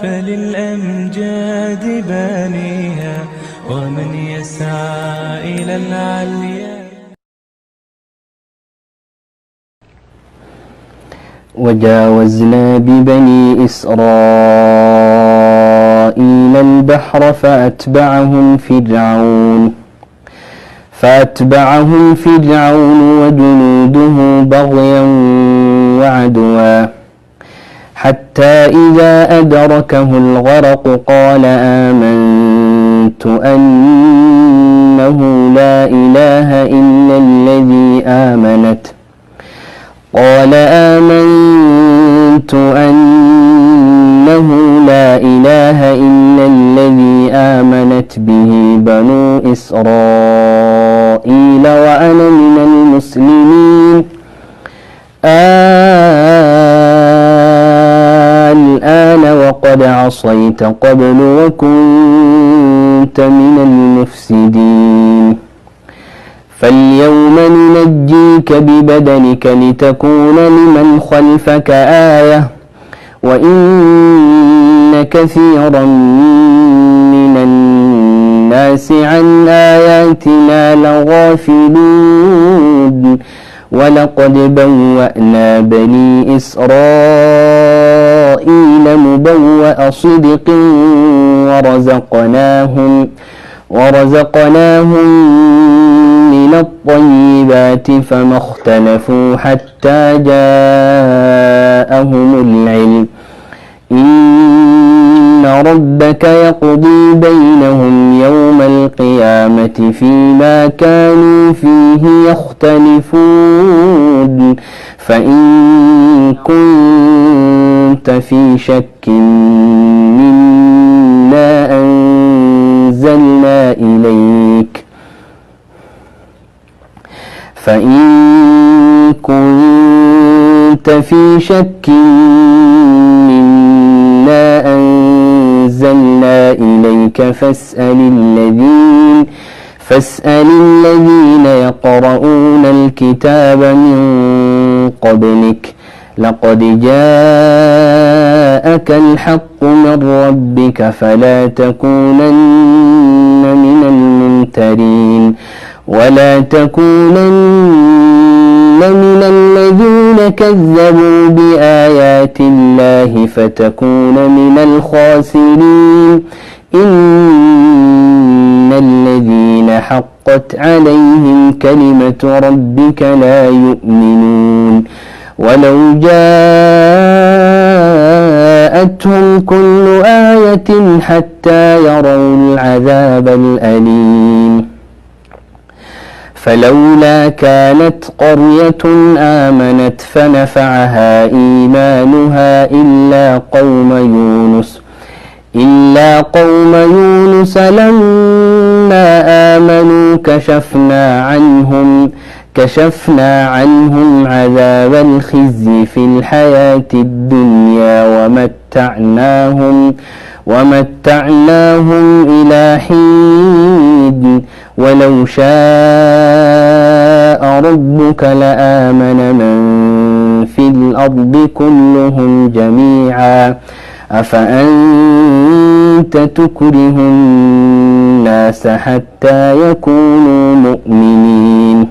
فللأمجاد بانيها ومن يسعى إلى العليا. وجاوزنا ببني إسرائيل البحر فأتبعهم فرعون وجنوده بغيا وعدوا حتى إذا أدركه الغرق قال آمنت أنه لا إله إلا الذي آمنت به بنو إسرائيل وأنا من المسلمين الآن وقد عصيت قبل وكنت من المفسدين فاليوم ننجيك ببدنك لتكون لمن خلفك آية وإن كثيرا من الناس عن آياتنا لغافلون ولقد بوأنا بني إسرائيل مبوأ صدق ورزقناهم من الطيبات فما اختلفوا حتى جاءهم العلم إن ربك يقضي بينهم يوم القيامة فيما كانوا فيه يختلفون فإن كنت في شك مما أنزلنا إليك فاسأل الذين يقرؤون الكتاب من قبلك لقد جاءك الحق من ربك فلا تكونن من الممترين ولا تكونن من الذين كذبوا بآيات الله فتكون من الخاسرين إن الذين حقت عليهم كلمة ربك لا يؤمنون ولو جاءتهم كل آية حتى يروا العذاب الأليم فلولا كانت قرية آمنت فنفعها إيمانها إلا قوم يونس لما آمنوا كشفنا عنهم عذاب الخزي في الحياة الدنيا ومتعناهم إلى حين ولو شاء ربك لآمن من في الأرض كلهم جميعا أفأنت تكره الناس حتى يكونوا مؤمنين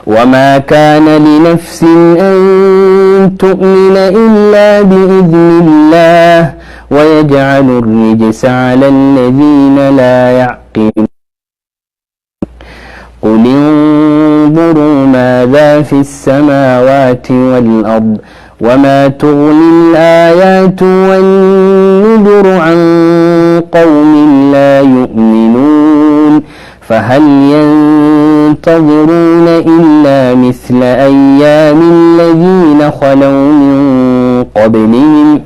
وما كان لنفس أن تؤمن إلا بإذن الله ويجعل الرجس على الذين لا يعقلون قل انظروا ماذا في السماوات والأرض وما تغني الآيات والنذر عن قوم لا يؤمنون فهل ينتظرون إلا مثل أيام الذين خلوا من قبلهم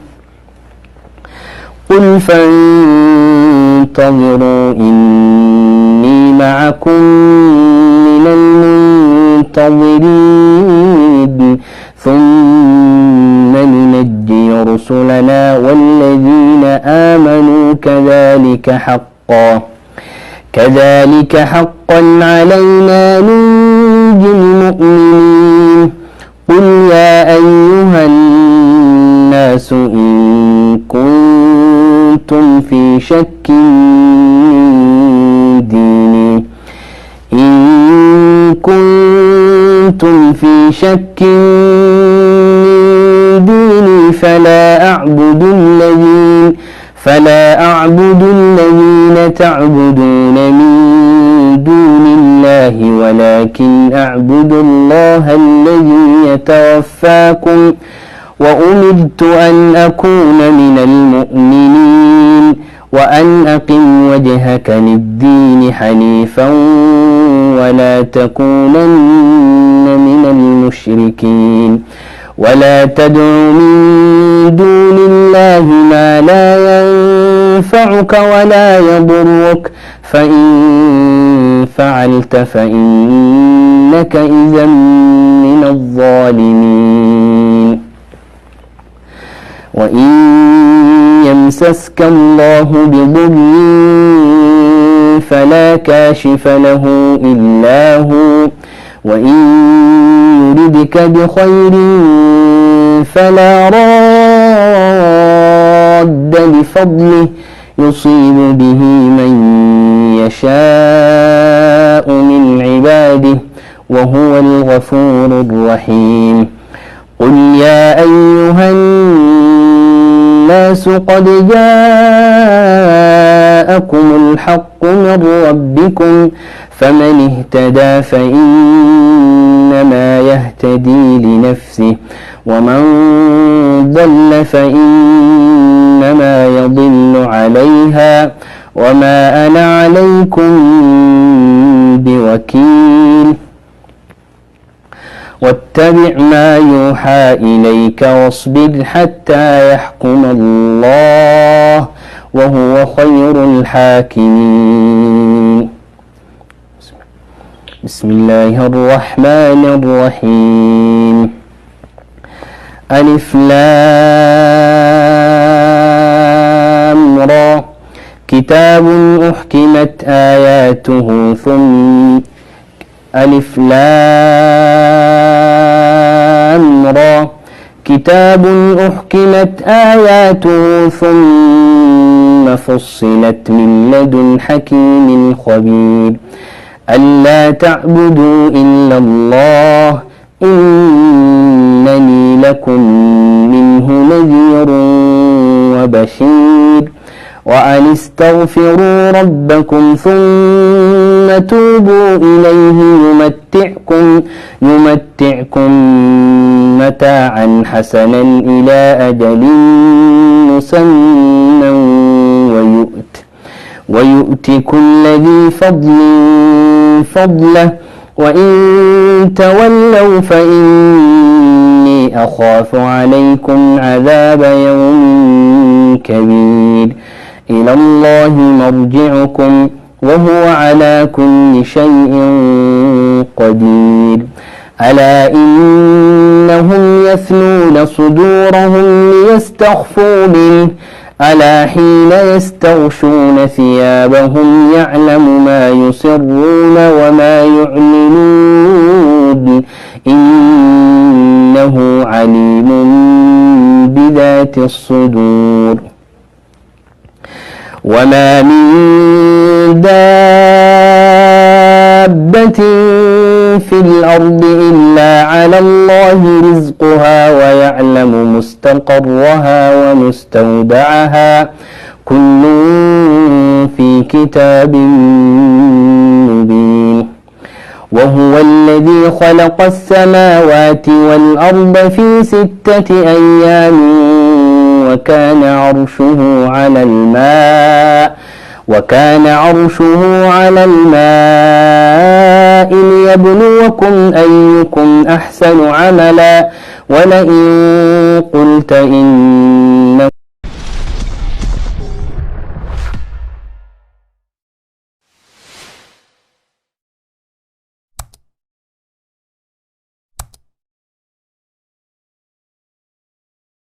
قل فانتظروا إني معكم من المنتظرين ثم ننجي رسلنا والذين آمنوا كذلك حقا علينا ننجي المؤمنين قل يا أيها الناس إن كنتم في شك من ديني إن كنتم في شك من ديني فلا أعبد الذين تعبدون من دون الله ولكن أعبد الله الذي يتوفاكم وأمرت أن أكون من المؤمنين وأن أقم وجهك للدين حنيفا ولا تكونن من المشركين ولا تدع من دون الله ما لا ينفعك ولا يضرك فإن فعلت فإنك إذا من الظالمين وإن يمسسك الله بضر فلا كاشف له إلا هو وإن يردك بخير فلا راد لفضله يصيب به من يشاء من عباده وهو الغفور الرحيم قل يا أيها الناس قد جاءكم الحق من ربكم فمن اهتدى فإنما يهتدي لنفسه ومن ضل فإنما يضل عليها وما أنا عليكم بوكيل واتبع ما يوحى إليك واصبر حتى يحكم الله وهو خير الحاكمين بسم الله الرحمن الرحيم ألف لام را كتاب أحكمت آياته ثم ألف لام را كتاب أحكمت آياته ثم فصلت من لدن حكيم خبير ألا تعبدوا إلا الله إنني لكم منه نذير وبشير وأن استغفروا ربكم ثم توبوا إليه يمتعكم متاعا حسنا إلى أجل مسمى ويؤت كل ذي فضل فضله وإن تولوا فإني أخاف عليكم عذاب يوم كبير إلى الله مرجعكم وهو على كل شيء قدير ألا إنهم يثنون صدورهم ليستخفوا منه ألا حين يستغشون ثيابهم يعلم ما يسرون وما يعلنون إنه عليم بذات الصدور وما من دابة في الأرض إلا على الله رزقها ويعلم مستقرها ومستودعها كل في كتاب مبين وهو الذي خلق السماوات والأرض في 6 أيام وكان عرشه على الماء ليبلوكم أيكم أحسن عملا ولئن قلت إن